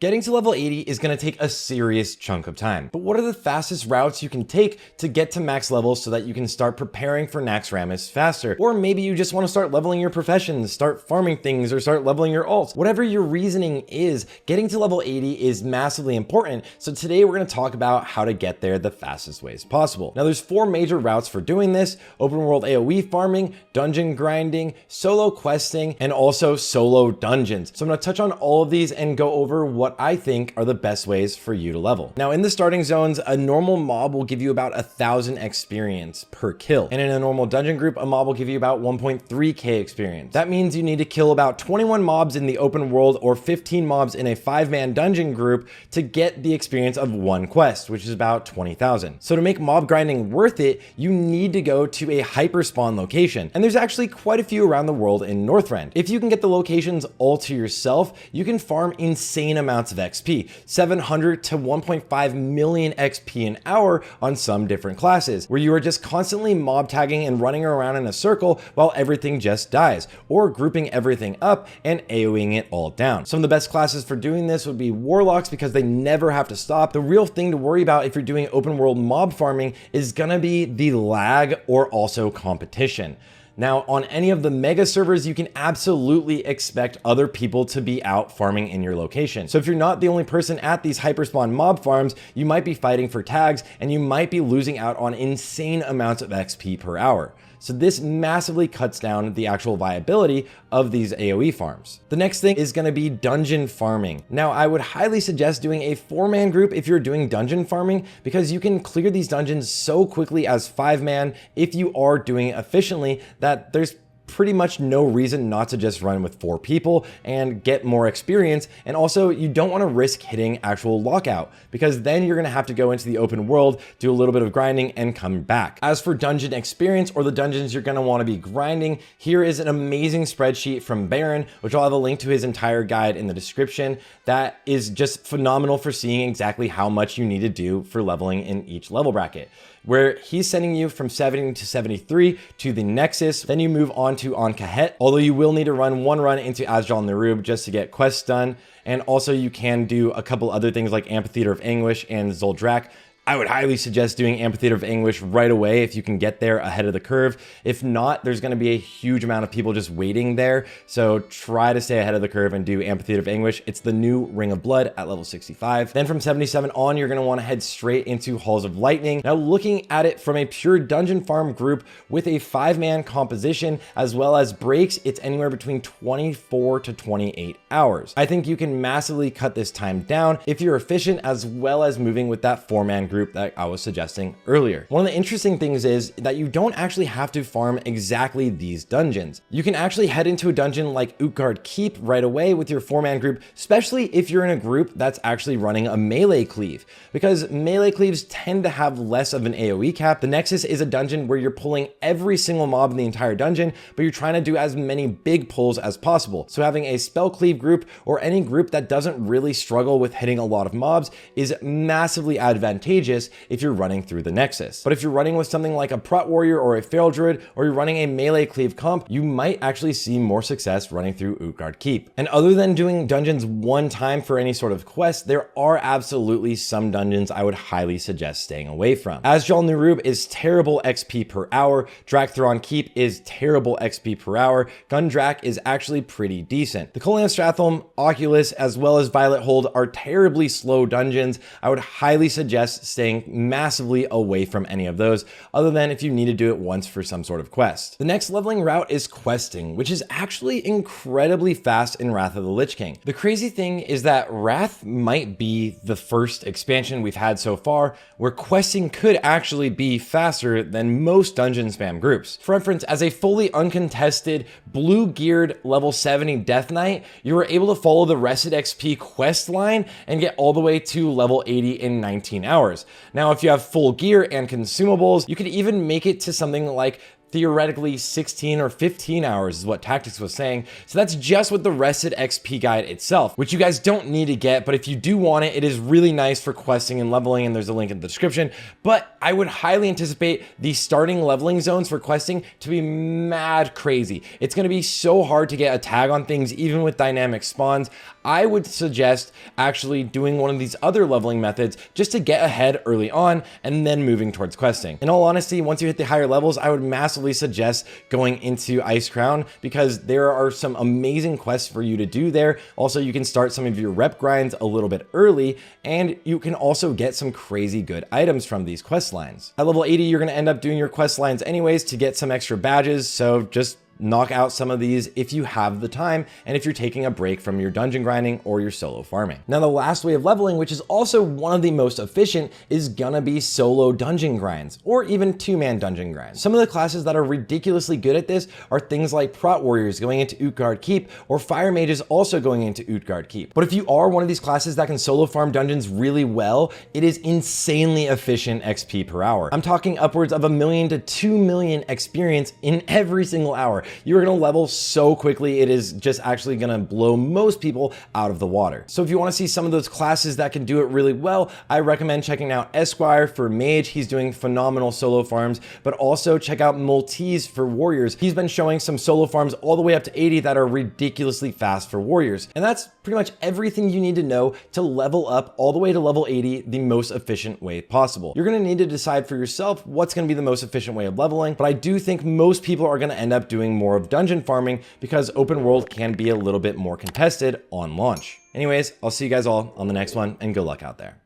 Getting to level 80 is going to take a serious chunk of time, but what are the fastest routes you can take to get to max levels so that you can start preparing for Naxxramas faster? Or maybe you just want to start leveling your professions, start farming things, or start leveling your alts. Whatever your reasoning is, getting to level 80 is massively important, so today we're going to talk about how to get there the fastest ways possible. Now there's 4 major routes for doing this: open world AoE farming, dungeon grinding, solo questing, and also solo dungeons. So I'm going to touch on all of these and go over what I think are the best ways for you to level. Now in the starting zones, a normal mob will give you about 1,000 experience per kill. And in a normal dungeon group, a mob will give you about 1.3k experience. That means you need to kill about 21 mobs in the open world or 15 mobs in a 5-man dungeon group to get the experience of 1 quest, which is about 20,000. So to make mob grinding worth it, you need to go to a hyper spawn location. And there's actually quite a few around the world in Northrend. If you can get the locations all to yourself, you can farm insane amounts of XP, 700 to 1.5 million XP an hour on some different classes, where you are just constantly mob tagging and running around in a circle while everything just dies, or grouping everything up and AoEing it all down. Some of the best classes for doing this would be warlocks, because they never have to stop. The real thing to worry about if you're doing open world mob farming is gonna be the lag or also competition. Now, on any of the mega servers, you can absolutely expect other people to be out farming in your location. So if you're not the only person at these hyperspawn mob farms, you might be fighting for tags and you might be losing out on insane amounts of XP per hour. So this massively cuts down the actual viability of these AoE farms. The next thing is going to be dungeon farming. Now, I would highly suggest doing a 4-man group if you're doing dungeon farming, because you can clear these dungeons so quickly as 5-man if you are doing it efficiently that there's pretty much no reason not to just run with 4 people and get more experience. And also, you don't want to risk hitting actual lockout, because then you're going to have to go into the open world, do a little bit of grinding, and come back. As for dungeon experience, or the dungeons you're going to want to be grinding, here is an amazing spreadsheet from Baron, which I'll have a link to his entire guide in the description. That is just phenomenal for seeing exactly how much you need to do for leveling in each level bracket, where he's sending you from 70 to 73 to the Nexus. Then you move on to Kahet, although you will need to run 1 run into Azjal Nerub just to get quests done. And also you can do a couple other things like Amphitheater of Anguish and Zoldrak. I would highly suggest doing Amphitheater of Anguish right away if you can get there ahead of the curve. If not, there's going to be a huge amount of people just waiting there. So try to stay ahead of the curve and do Amphitheater of Anguish. It's the new Ring of Blood at level 65. Then from 77 on, you're going to want to head straight into Halls of Lightning. Now, looking at it from a pure dungeon farm group with a 5-man composition as well as breaks, it's anywhere between 24 to 28 hours. I think you can massively cut this time down if you're efficient, as well as moving with that 4-man group that I was suggesting earlier. One of the interesting things is that you don't actually have to farm exactly these dungeons. You can actually head into a dungeon like Utgard Keep right away with your 4-man group, especially if you're in a group that's actually running a melee cleave, because melee cleaves tend to have less of an AoE cap. The Nexus is a dungeon where you're pulling every single mob in the entire dungeon, but you're trying to do as many big pulls as possible. So having a spell cleave group, or any group that doesn't really struggle with hitting a lot of mobs, is massively advantageous if you're running through the Nexus. But if you're running with something like a Prot Warrior or a Feral Druid, or you're running a melee cleave comp, you might actually see more success running through Utgard Keep. And other than doing dungeons 1 time for any sort of quest, there are absolutely some dungeons I would highly suggest staying away from. Azjal Nerub is terrible XP per hour, Drakthron Keep is terrible XP per hour, Gundrak is actually pretty decent. The Colian Stratholm, Oculus, as well as Violet Hold are terribly slow dungeons. I would highly suggest staying massively away from any of those, other than if you need to do it once for some sort of quest. The next leveling route is questing, which is actually incredibly fast in Wrath of the Lich King. The crazy thing is that Wrath might be the first expansion we've had so far where questing could actually be faster than most dungeon spam groups. For reference, as a fully uncontested blue-geared level 70 Death Knight, you were able to follow the Reset XP quest line and get all the way to level 80 in 19 hours. Now, if you have full gear and consumables, you could even make it to something like theoretically 16 or 15 hours is what Tactics was saying. So that's just with the Rested XP guide itself, which you guys don't need to get, but if you do want it, it is really nice for questing and leveling, and there's a link in the description. But I would highly anticipate the starting leveling zones for questing to be mad crazy. It's going to be so hard to get a tag on things, even with dynamic spawns. I would suggest actually doing one of these other leveling methods just to get ahead early on and then moving towards questing. In all honesty, once you hit the higher levels, I would massively suggest going into Ice Crown because there are some amazing quests for you to do there. Also, you can start some of your rep grinds a little bit early, and you can also get some crazy good items from these quest lines. At level 80, you're going to end up doing your quest lines anyways to get some extra badges, so just knock out some of these if you have the time and if you're taking a break from your dungeon grinding or your solo farming. Now, the last way of leveling, which is also one of the most efficient, is gonna be solo dungeon grinds or even two-man dungeon grinds. Some of the classes that are ridiculously good at this are things like Prot Warriors going into Utgard Keep or Fire Mages also going into Utgard Keep. But if you are one of these classes that can solo farm dungeons really well, it is insanely efficient XP per hour. I'm talking upwards of 1 million to 2 million experience in every single hour. You're gonna level so quickly, it is just actually gonna blow most people out of the water. So if you wanna see some of those classes that can do it really well, I recommend checking out Esquire for Mage. He's doing phenomenal solo farms, but also check out Maltese for Warriors. He's been showing some solo farms all the way up to 80 that are ridiculously fast for Warriors. And that's pretty much everything you need to know to level up all the way to level 80 the most efficient way possible. You're gonna need to decide for yourself what's gonna be the most efficient way of leveling, but I do think most people are gonna end up doing more of dungeon farming because open world can be a little bit more contested on launch. Anyways, I'll see you guys all on the next one, and good luck out there.